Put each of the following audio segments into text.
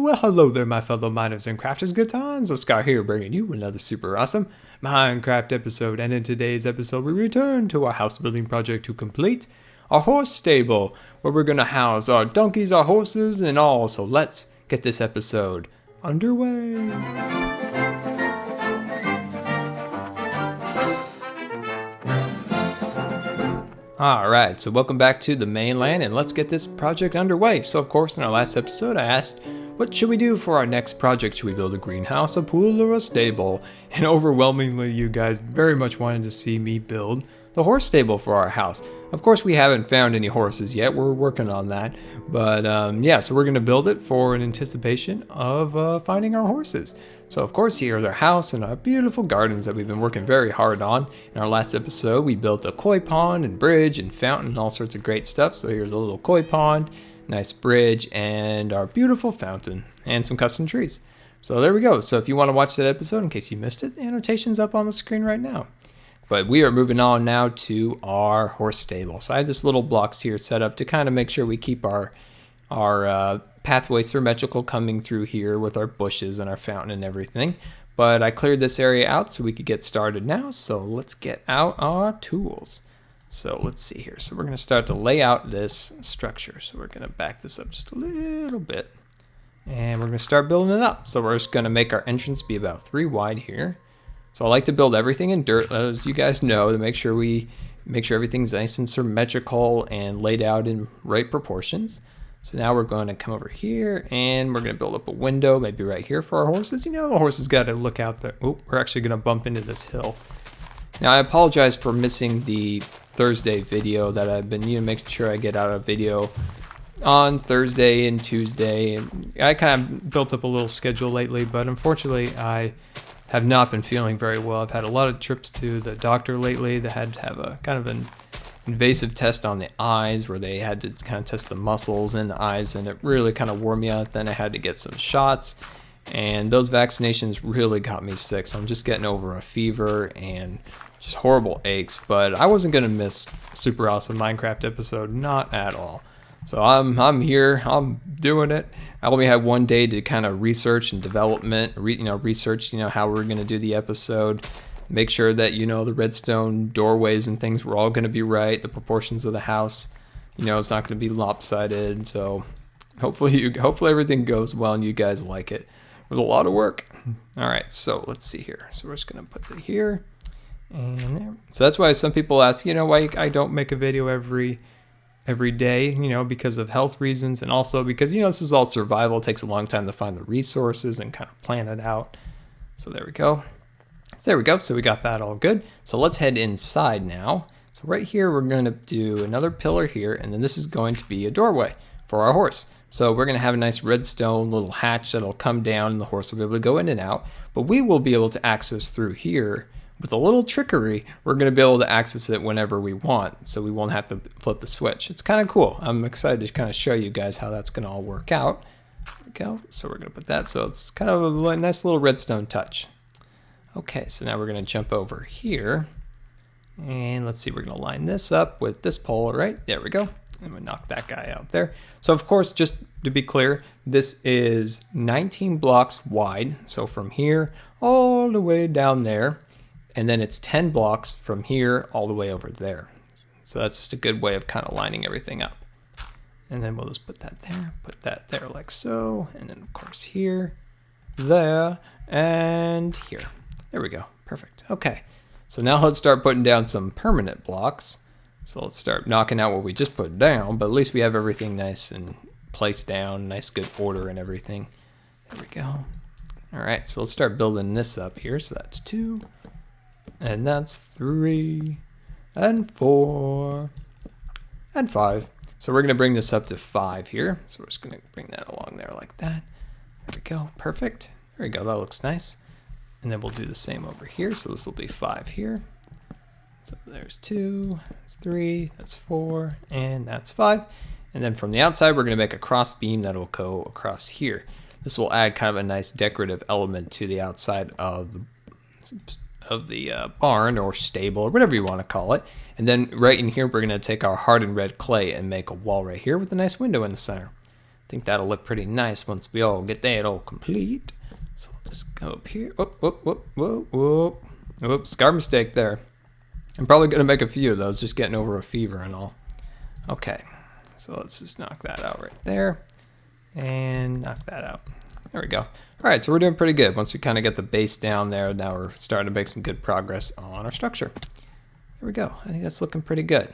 Well, hello there, my fellow miners and crafters. Good times. Scar here, bringing you another super awesome Minecraft episode. And in today's episode, we return to our house building project to complete our horse stable, where we're going to house our donkeys, our horses, and all. So let's get this episode underway. Alright, so welcome back to the mainland, and let's get this project underway. So of course, in our last episode, I asked, what should we do for our next project? Should we build a greenhouse, a pool, or a stable? And overwhelmingly, you guys very much wanted to see me build the horse stable for our house. Of course, we haven't found any horses yet. We're working on that. But yeah, so we're going to build it for an anticipation of finding our horses. So of course, here's our house and our beautiful gardens that we've been working very hard on. In our last episode, we built a koi pond and bridge and fountain and all sorts of great stuff. So here's a little koi pond, nice bridge, and our beautiful fountain and some custom trees. So there we go. So if you want to watch that episode, in case you missed it, the annotation's up on the screen right now. But we are moving on now to our horse stable. So I have this little blocks here set up to kind of make sure we keep our pathway symmetrical coming through here with our bushes and our fountain and everything. But I cleared this area out so we could get started now. So let's get out our tools. So let's see here. So we're going to start to lay out this structure. So we're going to back this up just a little bit. And we're going to start building it up. So we're just going to make our entrance be about 3 wide here. So I like to build everything in dirt, as you guys know, to make sure everything's nice and symmetrical and laid out in right proportions. So now we're going to come over here and we're going to build up a window, maybe right here for our horses. You know, the horses got to look out there. Oh, we're actually going to bump into this hill. Now I apologize for missing the Thursday video that I've been, making sure I get out a video on Thursday and Tuesday. And I kind of built up a little schedule lately, but unfortunately I have not been feeling very well. I've had a lot of trips to the doctor lately that had to have a kind of an invasive test on the eyes where they had to kind of test the muscles in the eyes, and it really kind of wore me out. Then I had to get some shots, and those vaccinations really got me sick. So I'm just getting over a fever and just horrible aches, but I wasn't going to miss a super awesome Minecraft episode, not at all. So I'm here, I'm doing it. I only had one day to kind of research and research how we're going to do the episode, make sure that the redstone doorways and things were all going to be right, the proportions of the house, it's not going to be lopsided. So hopefully everything goes well and you guys like it. It was a lot of work. All right, so let's see here. So we're just going to put it here and there. So that's why some people ask, why I don't make a video every day, because of health reasons, and also because, this is all survival. It takes a long time to find the resources and kind of plan it out. So there we go. So we got that all good. So let's head inside now. So right here, we're going to do another pillar here, and then this is going to be a doorway for our horse. So we're going to have a nice redstone little hatch that'll come down, and the horse will be able to go in and out. But we will be able to access through here. With a little trickery, we're going to be able to access it whenever we want, so we won't have to flip the switch. It's kind of cool. I'm excited to kind of show you guys how that's going to all work out. There we go. So we're going to put that, so it's kind of a nice little redstone touch. Okay, so now we're going to jump over here, and let's see, we're going to line this up with this pole, right? There we go. And we knock that guy out there. So of course, just to be clear, this is 19 blocks wide, so from here all the way down there. And then it's 10 blocks from here all the way over there. So that's just a good way of kind of lining everything up. And then we'll just put that there like so. And then of course here, there, and here. There we go, perfect. Okay, so now let's start putting down some permanent blocks. So let's start knocking out what we just put down, but at least we have everything nice and placed down, nice good order and everything. There we go. All right, so let's start building this up here. So that's 2. And that's 3, and 4, and 5. So we're going to bring this up to 5 here. So we're just going to bring that along there like that. There we go. Perfect. There we go. That looks nice. And then we'll do the same over here. So this will be 5 here. So there's 2, that's 3, that's 4, and that's 5. And then from the outside, we're going to make a cross beam that will go across here. This will add kind of a nice decorative element to the outside of the barn or stable or whatever you want to call it. And then right in here, we're going to take our hardened red clay and make a wall right here with a nice window in the center. think that'll look pretty nice once we all get that all complete. So I'll just go up here. Whoop, whoop, whoop, whoop, whoop. Whoops, scar mistake there. I'm probably going to make a few of those, just getting over a fever and all. Okay, so let's just knock that out right there. And knock that out. There we go. All right, so we're doing pretty good. Once we kind of get the base down there, now we're starting to make some good progress on our structure. There we go. I think that's looking pretty good.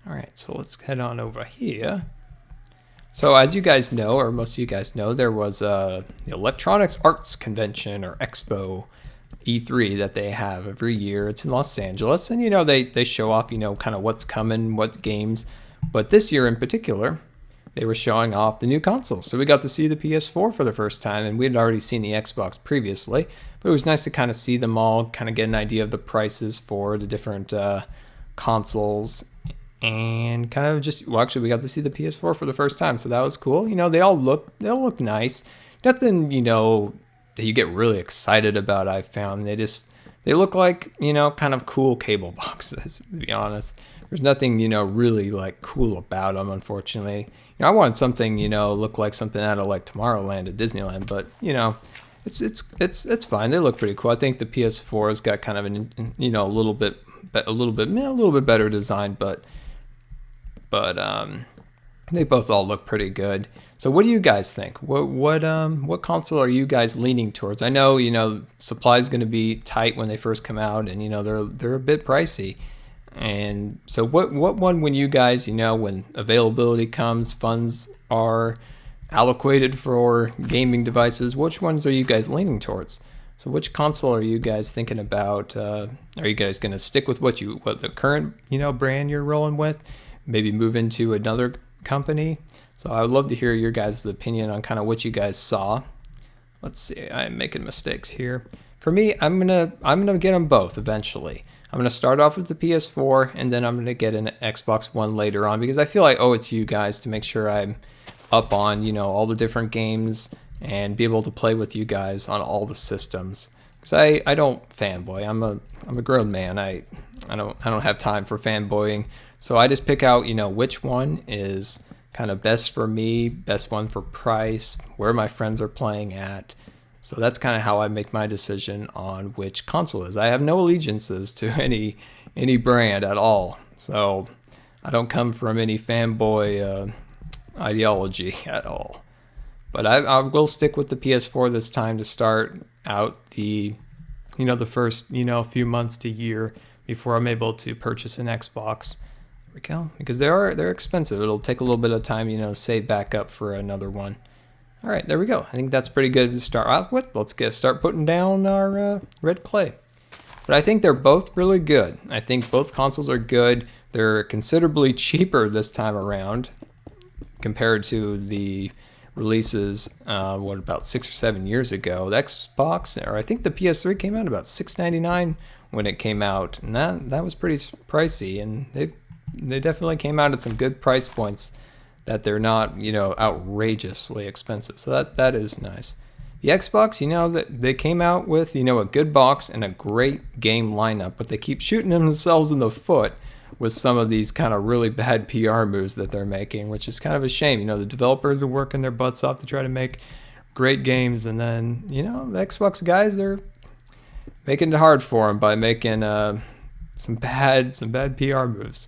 All right, so let's head on over here. So as you guys know, or most of you guys know, there was the Electronics Arts Convention, or Expo, E3, that they have every year. It's in Los Angeles, and they show off kind of what's coming, what games. But this year in particular, they were showing off the new consoles. So we got to see the PS4 for the first time, and we had already seen the Xbox previously, but it was nice to kind of see them all, kind of get an idea of the prices for the different consoles, and kind of just, well, actually we got to see the PS4 for the first time, so that was cool. They all look nice. Nothing, that you get really excited about, I found. They look like, kind of cool cable boxes, to be honest. There's nothing, really like cool about them, unfortunately. I wanted something, look like something out of like Tomorrowland at Disneyland, but it's fine. They look pretty cool. I think the PS4 has got kind of an, a little bit better design, but they both all look pretty good. So what do you guys think? What console are you guys leaning towards? I know, supply is going to be tight when they first come out, and they're a bit pricey. And so what one, when you guys, when availability comes, funds are allocated for gaming devices, which ones are you guys leaning towards? So which console are you guys thinking about? Are you guys going to stick with what the current, brand you're rolling with? Maybe move into another company? So I would love to hear your guys' opinion on kind of what you guys saw. Let's see, I'm making mistakes here. For me, I'm gonna get them both eventually. I'm gonna start off with the PS4, and then I'm gonna get an Xbox One later on, because I feel I owe it to you guys to make sure I'm up on all the different games and be able to play with you guys on all the systems. Because I don't fanboy. I'm a grown man. I don't have time for fanboying. So I just pick out which one is kind of best for me, best one for price, where my friends are playing at. So that's kind of how I make my decision on which console is. I have no allegiances to any brand at all. So I don't come from any fanboy ideology at all. But I will stick with the PS4 this time to start out the first few months to year before I'm able to purchase an Xbox. There we go. Because they're expensive. It'll take a little bit of time to save back up for another one. All right, there we go. I think that's pretty good to start out with. Let's start putting down our red clay. But I think they're both really good. I think both consoles are good. They're considerably cheaper this time around compared to the releases, about 6 or 7 years ago. The Xbox, or I think the PS3 came out about $6.99 when it came out, and that was pretty pricey. And they definitely came out at some good price points that they're not, outrageously expensive. So that is nice. The Xbox, that they came out with, a good box and a great game lineup, but they keep shooting themselves in the foot with some of these kind of really bad PR moves that they're making, which is kind of a shame. The developers are working their butts off to try to make great games, and then, the Xbox guys, they're making it hard for them by making some bad PR moves.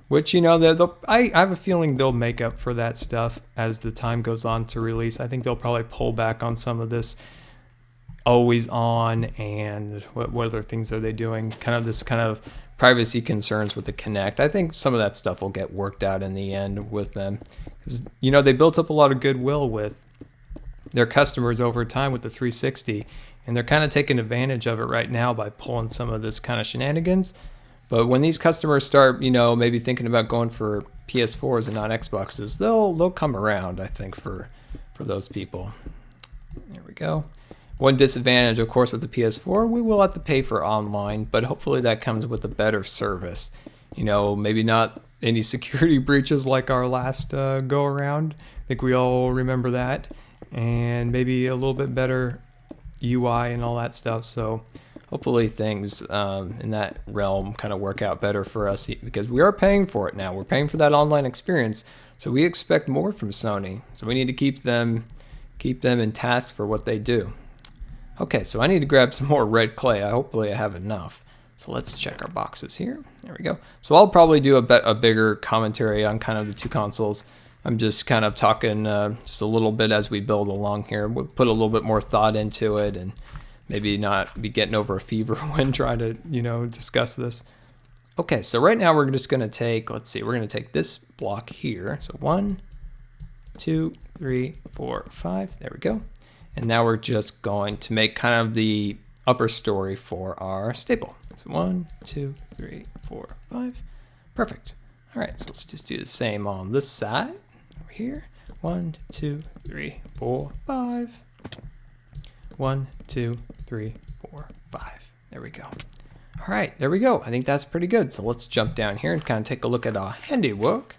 Which, I have a feeling they'll make up for that stuff as the time goes on to release. I think they'll probably pull back on some of this always on, and what other things are they doing? Kind of privacy concerns with the Kinect. I think some of that stuff will get worked out in the end with them. Because, they built up a lot of goodwill with their customers over time with the 360, and they're kind of taking advantage of it right now by pulling some of this kind of shenanigans. But when these customers start, maybe thinking about going for PS4s and not Xboxes, they'll come around, I think, for those people. There we go. One disadvantage, of course, with the PS4, we will have to pay for online, but hopefully that comes with a better service. Maybe not any security breaches like our last go around. I think we all remember that. And maybe a little bit better UI and all that stuff. So hopefully things in that realm kind of work out better for us, because we are paying for it now. We're paying for that online experience, so we expect more from Sony. So we need to keep them in task for what they do. Okay, so I need to grab some more red clay. Hopefully I have enough. So let's check our boxes here. There we go. So I'll probably do a bigger commentary on kind of the two consoles. I'm just kind of talking just a little bit as we build along here. We'll put a little bit more thought into it and maybe not be getting over a fever when trying to, discuss this. Okay, so right now we're just going to take, we're going to take this block here. So 1, 2, 3, 4, 5. There we go. And now we're just going to make kind of the upper story for our stable. So 1, 2, 3, 4, 5. Perfect. All right, so let's just do the same on this side over here. 1, 2, 3, 4, 5. 1, 2, 3, 4, 5. There we go. All right, there we go. I think that's pretty good. So let's jump down here and kind of take a look at our handiwork.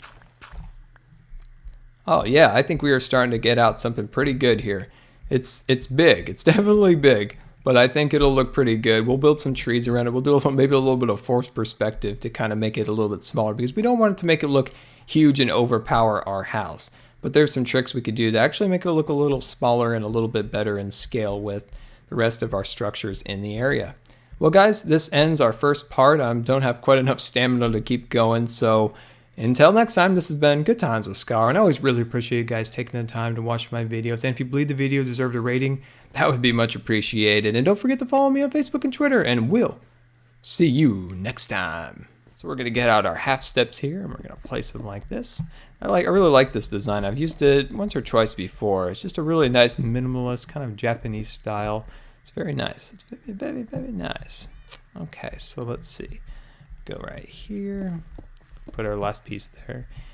Oh yeah, I think we are starting to get out something pretty good here. It's big. It's definitely big, but I think it'll look pretty good. We'll build some trees around it. We'll do maybe a little bit of forced perspective to kind of make it a little bit smaller, because we don't want it to make it look huge and overpower our house. But there's some tricks we could do to actually make it look a little smaller and a little bit better in scale with the rest of our structures in the area. Well guys, this ends our first part. I don't have quite enough stamina to keep going, so until next time, this has been Good Times with Scar, and I always really appreciate you guys taking the time to watch my videos. And if you believe the videos deserved a rating, that would be much appreciated. And don't forget to follow me on Facebook and Twitter, and we'll see you next time. So we're going to get out our half steps here, and we're going to place them like this. I really like this design. I've used it once or twice before. It's just a really nice minimalist kind of Japanese style. It's very nice. It's very, very, very nice. Okay, so let's see. Go right here. Put our last piece there.